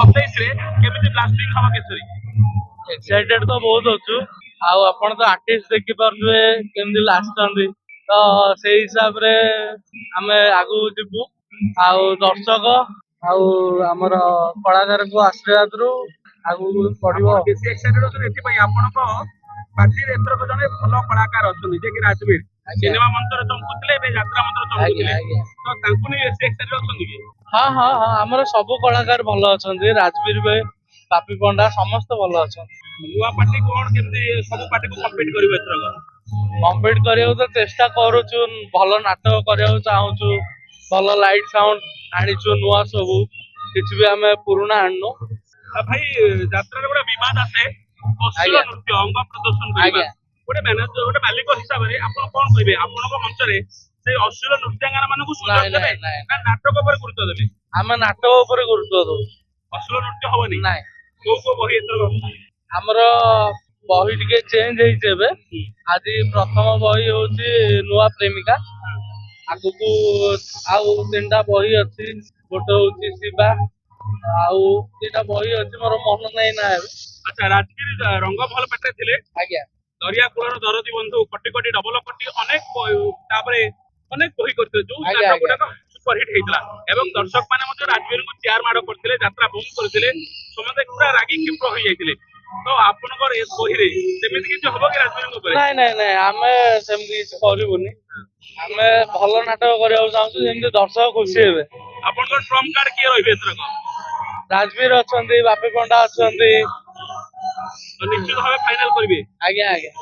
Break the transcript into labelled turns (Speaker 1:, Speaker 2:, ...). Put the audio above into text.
Speaker 1: 27 ରେ କେମିତି ବ୍ଲାଷ୍ଟିଂ ହବ କେଶରୀ?
Speaker 2: ଏକ୍ସାଇଟେଡ ତ ବହୁତ ଅଛୁ। ଆଉ ଆପଣ ତ ଆର୍ଟିଷ୍ଟ ଦେଖିପାରୁଥିବେ କେମିତି ଲାଗୁଛନ୍ତି, ତ ସେଇ ହିସାବରେ ଆମେ ଆଗକୁ ଯିବୁ। ଆଉ ଦର୍ଶକ ଆଉ ଆମର କଳାକାରଙ୍କୁ ଆଶୀର୍ବାଦରୁ ଆଗକୁ ବଢିବ।
Speaker 1: ଆପଣ ବେଶୀ ଏକ୍ସାଇଟେଡ ଅଛନ୍ତି ଏଥିପାଇଁ ଆପଣଙ୍କ ପାର୍ଟିରେ ଏଥରକ ଜଣେ ଭଲ କଳାକାର ଅଛନ୍ତି ଯିଏକି ରାଜବୀର।
Speaker 2: ଆଜ୍ଞା।
Speaker 1: ସିନେମା ମଞ୍ଚରେ ଚମକୁଥିଲେ ଏବେ ଯାତ୍ରା ମଞ୍ଚରେ ଚମକୁଥିଲେ,
Speaker 2: ଆଜ୍ଞା।
Speaker 1: ତ ତାଙ୍କୁ ନେଇ ବେଶୀ ଏକ୍ସାଇଟେଡ ଅଛନ୍ତି କି?
Speaker 2: ହଁ ହଁ ହଁ, ଆମର ସବୁ କଳାକାର ଭଲ ଅଛନ୍ତି। ରାଜବୀର ଭାଇ, ବାପି ପଣ୍ଡା ସମସ୍ତେ ଭଲ ଅଛନ୍ତି।
Speaker 1: ନୂଆ ପାର୍ଟି କଣ କେମିତି ସବୁ ପାର୍ଟିକୁ କମ୍ପିଟ୍ କରିବ ଏଥରକ?
Speaker 2: କମ୍ପିଟ୍ କରିବାକୁ ତ ଚେଷ୍ଟା କରୁଛୁ, ଭଲ ନାଟକ କରିବାକୁ ଚାହୁଁଛୁ, ଭଲ ଲାଇଟ୍ ସାଉଣ୍ଡ ଆଣିଛୁ ନୂଆ ସବୁ, କିଛି ବି ଆମେ ପୁରୁଣା ଆଣିନୁ।
Speaker 1: ଭାଇ ଯାତ୍ରାରେ ଗୋଟେ ବିବାଦ ଆସେ ଅଶ୍ଳୀଳ
Speaker 2: ଆଜ୍ଞା
Speaker 1: ନୃତ୍ୟ ଅଙ୍ଗ ପ୍ରଦର୍ଶନ କରିବା।
Speaker 2: ଆଜ୍ଞା।
Speaker 1: ଗୋଟେ ମ୍ୟାନେଜର ଗୋଟେ ମାଲିକ ହିସାବରେ ଆପଣ କଣ କହିବେ? ଆପଣଙ୍କ ମଞ୍ଚରେ ସେଇ ଅଶ୍ଳୀଳ ନୃତ୍ୟାଙ୍ଗନା ମାନଙ୍କୁ ସୁଯୋଗ
Speaker 2: ନାଇଁ
Speaker 1: ଦେବେ
Speaker 2: ନାଇଁ
Speaker 1: ନା
Speaker 2: ନାଇଁ,
Speaker 1: ନାଟକ ଉପରେ ଗୁରୁତ୍ୱ ଦେବେ?
Speaker 2: ଆମେ ନାଟକ ଉପରେ ଗୁରୁତ୍ୱ ଦଉ।
Speaker 1: ଅଶ୍ଳୀଳ ନୃତ୍ୟ ହବନି?
Speaker 2: ନାଇଁ,
Speaker 1: କୋଉ କୋଉ ବହି ଏଥରକ?
Speaker 2: ଆମର ବହି ଟିକେ ଚେଞ୍ଜ ହେଇଛି ଏବେ। ଆଜି ପ୍ରଥମ ବହି ହଉଛି ନୂଆ ପ୍ରେମିକା। ଆଗକୁ ଆଉ 3ଟା ବହି ଅଛି। ଗୋଟେ ହଉଛି ଶିବା, ଆଉ 2ଟା ବହି ଅଛି, ମୋର ମନ ନାହିଁ ନା ଏବେ।
Speaker 1: ଆଚ୍ଛା, ରାଜଗିରି ରଙ୍ଗ ଭଲ ପାଟିରେ ଥିଲେ,
Speaker 2: ଆଜ୍ଞା
Speaker 1: ଦରିଆ କୂଳର ଦରଦୀ ବନ୍ଧୁ, କୋଟି କୋଟି ଡବଲ କୋଟି, ତାପରେ ଅନେକ ବହି କରିଥିଲେ ଯୋଉ
Speaker 2: ଆଜ୍ଞା
Speaker 1: ନାଟକ
Speaker 2: ଆଜ୍ଞା।
Speaker 1: ଗୁଡାକ ସୁପରହିଟ୍ ହେଇଥିଲା ଏବଂ ଦର୍ଶକ ମାନେ ମଧ୍ୟ ରାଜବୀରଙ୍କୁ ଚେୟାର ମାଡ କରିଥିଲେ, ଯାତ୍ରା ବନ୍ଦ କରିଥିଲେ, ସମସ୍ତେ ପୁରା ରାଗି କ୍ଷିପ୍ର ହୋଇଯାଇଥିଲେ। ତ ଆପଣଙ୍କର ଏ ବହିରେ ସେମିତି କିଛି ହବ କି ରାଜବୀରଙ୍କ ଉପରେ?
Speaker 2: ନାଇଁ ନାଇଁ ନାଇଁ, ଆମେ ସେମିତି କିଛି କରିବୁନି। ଆମେ ଭଲ ନାଟକ କରିବାକୁ ଚାହୁଁଛୁ ଯେମିତି ଦର୍ଶକ ଖୁସି ହେବେ।
Speaker 1: ଆପଣଙ୍କର ଟ୍ରମ୍ପ କାର୍ଡ କିଏ ରହିବେ ଏଥରକ?
Speaker 2: ରାଜବୀର ଅଛନ୍ତି, ବାପି ପଣ୍ଡା ଅଛନ୍ତି।
Speaker 1: ତ ନିଶ୍ଚିତ ଭାବେ ଫାଇନାଲ କରିବେ।
Speaker 2: ଆଜ୍ଞା ଆଜ୍ଞା।